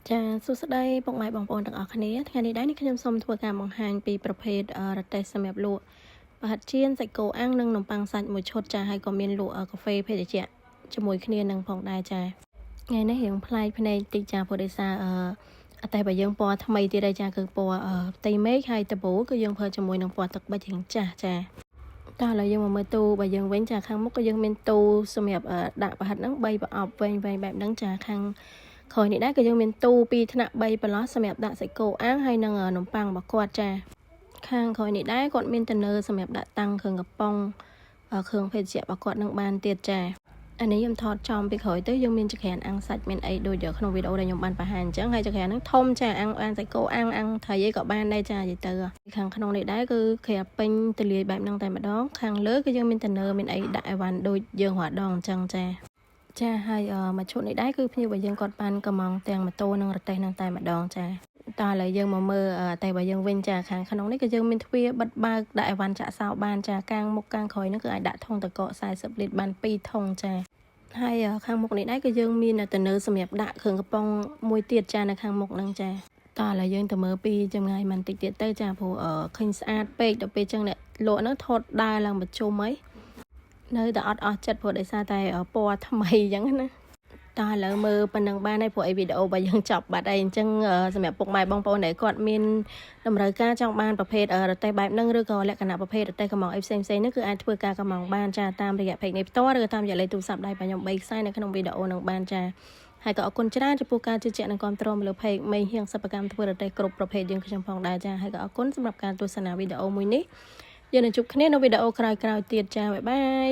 ចាសួស្តីពុកម៉ែបងប្អូនទាំងអស់គ្នាថ្ងៃនេះដែរនេះខ្ញុំសូមធ្វើការបង្ហាញពីប្រភេទរទេះសម្រាប់លក់ប្រហិតចៀនសាច់គោអាំងនិងនំប៉័ងសាច់មួយឈុតចាហើយក៏មានលក់កាហ្វេភេទជ្ជៈជាមួយគ្នានឹងផងដែរចាថ្ងៃនេះរៀងប្លែកភ្នែកតិចចាព្រោះដោយសារអតែបើយើងពណ៌ថ្មីទៀតហើយចាគឺពណ៌ផ្ទៃមេឃហើយតបូគឺយើងប្រើជាមួយនឹងពណ៌ទឹកប៊ិចរៀងចាស់ចាតោះឥឡូវយើងមកមើលទូបើយើងវិញចាខាងមុខក៏យើងមានទូសម្រាប់ដាក់ប្រហិតហ្នឹង3ប្រអប់វែងបែបហ្នឹងចាខាងក្រោយនេះដែរក៏យើងមានទូ2ថ្នាក់3ប្រឡោះសម្រាប់ដាក់សាច់គោអាំងហើយនិងនំប៉័ងរបស់គាត់ចាខាងក្រោយនេះដែរគាត់មានតនើសម្រាប់ដាក់តាំងគ្រឿងកំប៉ុងគ្រឿងភេសជ្ជៈរបស់គាត់នឹងបានទៀតចាអានេះខ្ញុំថតចំពីក្រោយទៅយើងមានចក្រានអាំងសាច់មានអីដូចក្នុងវីដេអូដែលខ្ញុំបានបង្ហាញអញ្ចឹងហើយចក្រានហ្នឹងធំចាអាំងសាច់គោអាំងត្រីអីក៏បានដែរចានិយាយទៅខាងក្នុងនេះដែរគឺក្រាបពេញទលាយបែបហ្នឹងតែម្ដងខាងលើគឺយើងមានតនើមានអីដាក់អីវ៉ាន់ដូចយើងរាល់ដងអញ្ចឹងចាហើយមួយឈុតនេះដែរគឺភ្ញៀវរបស់យើងគាត់បានកំងទាំងម៉ូតូនិងរទេះនឹងតែម្ដងចាតោះឥឡូវយើងមកមើលតែបើយើងវិញចាខាងក្នុងនេះគឺយើងមានទ្វារបិទបើកដាក់អីវ៉ាន់ចាក់សោបានចាកាងមុខកាងក្រោយហ្នឹងគឺអាចដាក់ធុងតកក40លីត្របាន2ធុងចាហើយខាងមុខនេះដែរគឺយើងមានតនើសម្រាប់ដាក់គ្រឿងកំប៉ុងមួយទៀតចានៅខាងមុខហ្នឹងចាតោះឥឡូវយើងទៅមើលពីចម្ងាយបន្តិចទៀតទៅចាព្រោះឃើញស្អាតពេកដល់ពេលអញ្ចឹងអ្នកលក់ហ្នឹងថតដើរឡើងប្រជុំអីនៅតែអត់អស់ចិត្តព្រោះដោយសារតែពណ៌ថ្មីអញ្ចឹងណាតោះឥឡូវមើលប៉ុណ្ណឹងបានហើយព្រោះវីដេអូរបស់យើងចប់បាត់ហើយអញ្ចឹងសម្រាប់ពុកម៉ែបងប្អូនដែលគាត់មានតម្រូវការចង់បានប្រភេទរទេះបែបហ្នឹងឬក៏លក្ខណៈប្រភេទរទេះកំងអីផ្សេងៗហ្នឹងគឺអាចធ្វើការកំងបានចាតាមរយៈเพจនេះផ្ទាល់ឬតាមរយៈលេខទូរស័ព្ទដៃរបស់ខ្ញុំ3ខ្សែនៅក្នុងវីដេអូហ្នឹងបានចាហើយក៏អរគុណច្រើនចំពោះការជឿជាក់និងគាំទ្រមកលើเพจមេហៀងសិប្បកម្មធ្វើរទេះគ្រប់ប្រភេទយើងខ្ញុំផងដែរចាហើយក៏អរគុណសម្រាប់ការទស្សនាវីដេអូមួយនេះយើងនឹងជួបគ្នានៅវីដេអូក្រោយៗទៀតចាបាយបាយ